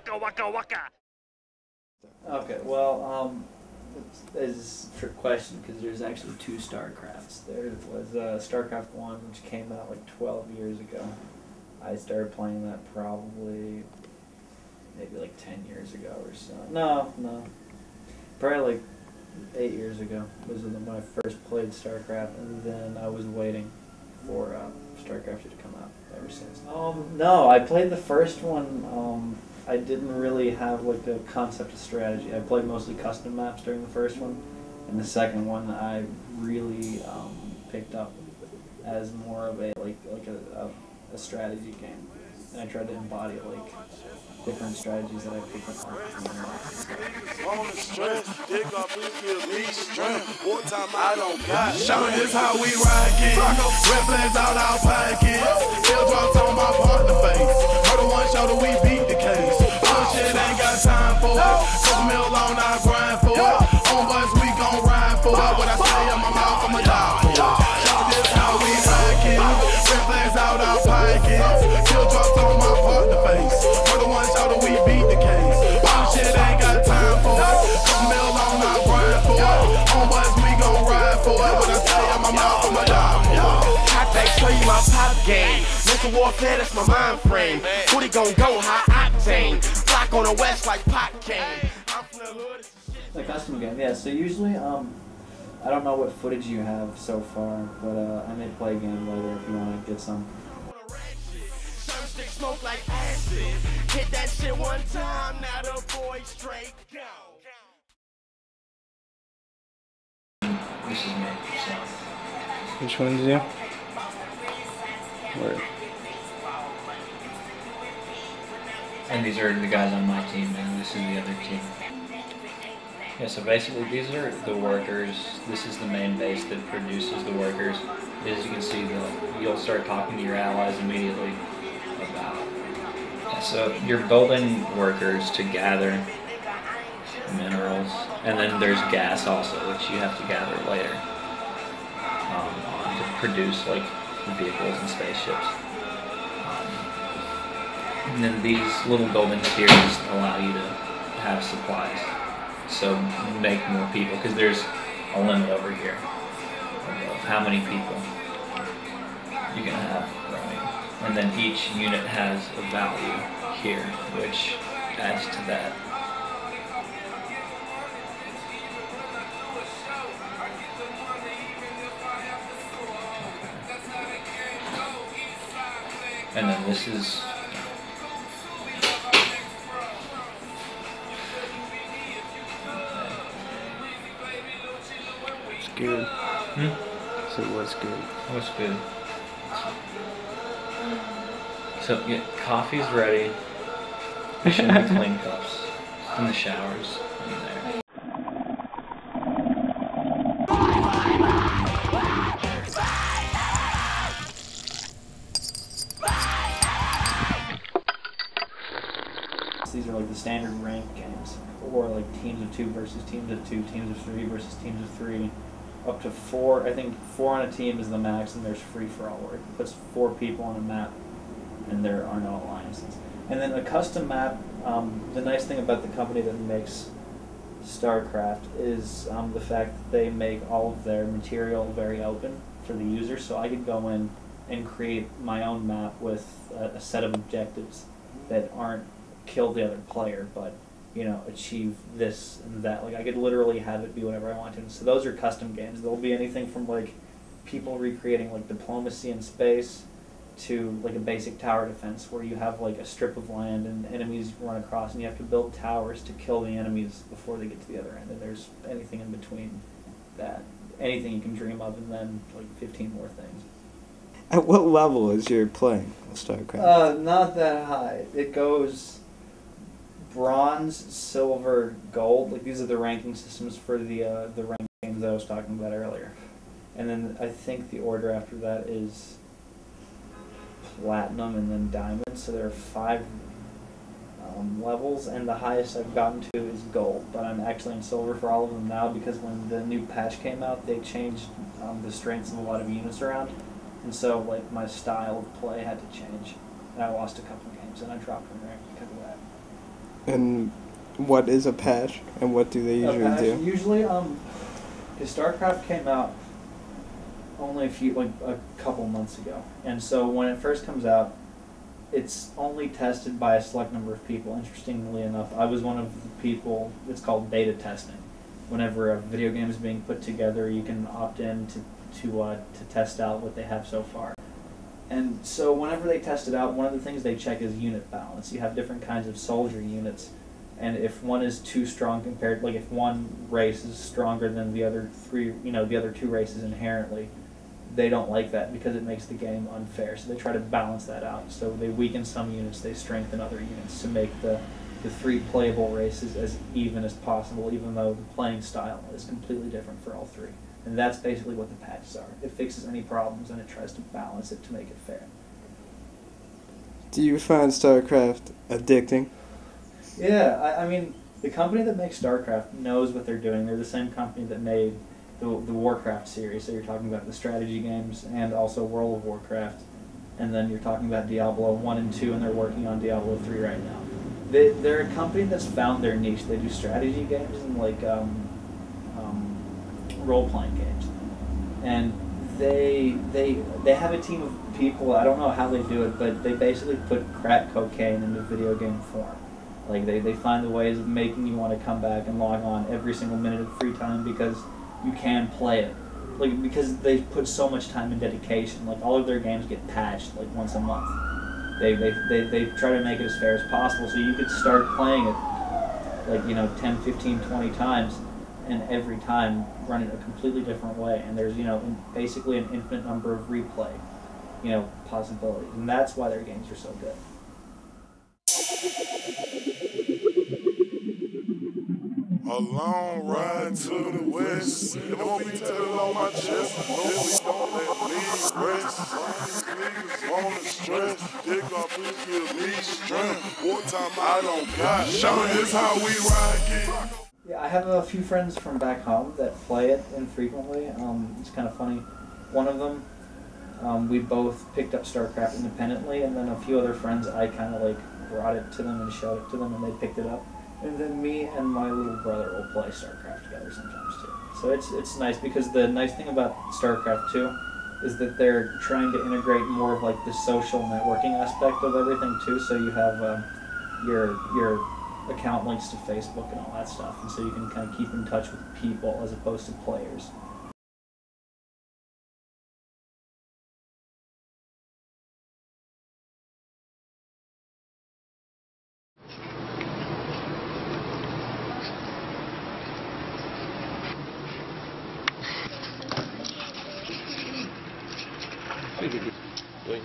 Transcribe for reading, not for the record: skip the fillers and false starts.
waka waka waka. Okay, well, it's a trick question because there's actually two StarCrafts. There was StarCraft 1, which came out like 12 years ago. I started playing that probably maybe like 10 years ago or so. No. Probably like 8 years ago was when I first played StarCraft, and then I was waiting for StarCraft 2 to come out ever since. No, I played the first one. I didn't really have like a concept of strategy. I played mostly custom maps during the first one, and the second one I really picked up as more of a a strategy game, and I tried to embody like different strategies that I picked up on the internet. On the strength, dig up, please give me strength. Wartime I don't got. Show this how we rock it. Red flags out our pockets. Still drops on my partner face. Murder one shoulder, we beat the case. Bullshit ain't got time for it. Couple mil on our grind for it. On bus we gon' ride for it. What I say in my mouth, I'ma die for it. Show this how we rock it. Red flags out our pockets. Still drops on my partner face. Murder one shoulder, we beat the case. Bullshit ain't got time for it. Couple mil on our grind for it. On bus we gon' ride for it. What I say in my mouth, I'ma die for it. Contact, show you my pop game. Mental warfare, that's my mind frame. Booty gon' go high octane. Block on the west like pot cane. I'm from the hood. The custom game, yeah. So usually, I don't know what footage you have so far, but I may play a game later if you want to get some. Smoke like acid. Hit that shit one time, now the boy straight go. This is me. So. Which one's you? Where? And these are the guys on my team, and this is the other team. Yeah, so basically these are the workers. This is the main base that produces the workers. As you can see, you'll start talking to your allies immediately about. Yeah, so you're building workers to gather minerals, and then there's gas also, which you have to gather later to produce like vehicles and spaceships. And then these little buildings here just allow you to have supplies. So make more people, because there's a limit over here of how many people you can have running. And then each unit has a value here, which adds to that. And then this is It's good. So what's good? What's good? So yeah, coffee's ready. There shouldn't be clean cups in the showers in there. These are like the standard rank games, or like teams of 2 versus teams of 2, teams of 3 versus teams of 3, up to 4. I think 4 on a team is the max, and there's free for all, where it puts 4 people on a map, and there are no alliances. And then a custom map. The nice thing about the company that makes StarCraft is the fact that they make all of their material very open for the user. So I could go in and create my own map with a set of objectives that aren't kill the other player, but achieve this and that. Like I could literally have it be whatever I want to. And so those are custom games. There'll be anything from like people recreating like diplomacy in space to like a basic tower defense where you have like a strip of land and enemies run across and you have to build towers to kill the enemies before they get to the other end. And there's anything in between that. Anything you can dream of, and then like 15 more things. At what level is your playing StarCraft? Not that high. It goes bronze, silver, gold. Like these are the ranking systems for the rank games that I was talking about earlier. And then I think the order after that is platinum and then diamond. So there are 5 levels, and the highest I've gotten to is gold. But I'm actually in silver for all of them now because when the new patch came out, they changed the strengths of a lot of units around. And so, like, my style of play had to change. And I lost a couple of games, and I dropped from rank because of that. And what is a patch, and what do they usually do? Usually, because StarCraft came out only a couple months ago, and so when it first comes out, it's only tested by a select number of people. Interestingly enough, I was one of the people. It's called beta testing. Whenever a video game is being put together, you can opt in to test out what they have so far. And so whenever they test it out, one of the things they check is unit balance. You have different kinds of soldier units, and if one is too strong compared, like if one race is stronger than the other three, the other two races inherently, they don't like that because it makes the game unfair. So they try to balance that out. So they weaken some units, they strengthen other units to make the three playable races as even as possible, even though the playing style is completely different for all three. And that's basically what the patches are. It fixes any problems and it tries to balance it to make it fair. Do you find StarCraft addicting? Yeah, I mean, the company that makes StarCraft knows what they're doing. They're the same company that made the Warcraft series. So you're talking about the strategy games and also World of Warcraft. And then you're talking about Diablo 1 and 2, and they're working on Diablo 3 right now. They're a company that's found their niche. They do strategy games and role-playing games. And they have a team of people. I don't know how they do it, but they basically put crack cocaine into video game form. Like they find the ways of making you want to come back and log on every single minute of free time because you can play it. Like because they put so much time and dedication. Like all of their games get patched like once a month. They try to make it as fair as possible, so you could start playing it 10, 15, 20 times, and every time run it a completely different way. And there's basically an infinite number of replay possibilities, and that's why their games are so good. A long ride to the west. It won't be telling on my chest. No, please don't let me rest. Niggas wanna stress. Dick God, please give me strength. Wartime I don't got. Showing this how we rock it. Yeah, I have a few friends from back home that play it infrequently. It's kind of funny. One of them, we both picked up StarCraft independently, and then a few other friends, I kind of brought it to them and showed it to them, and they picked it up. And then me and my little brother will play StarCraft together sometimes too. So it's nice because the nice thing about StarCraft 2 is that they're trying to integrate more of the social networking aspect of everything too. So you have your account links to Facebook and all that stuff, and so you can kind of keep in touch with people as opposed to players. Wait,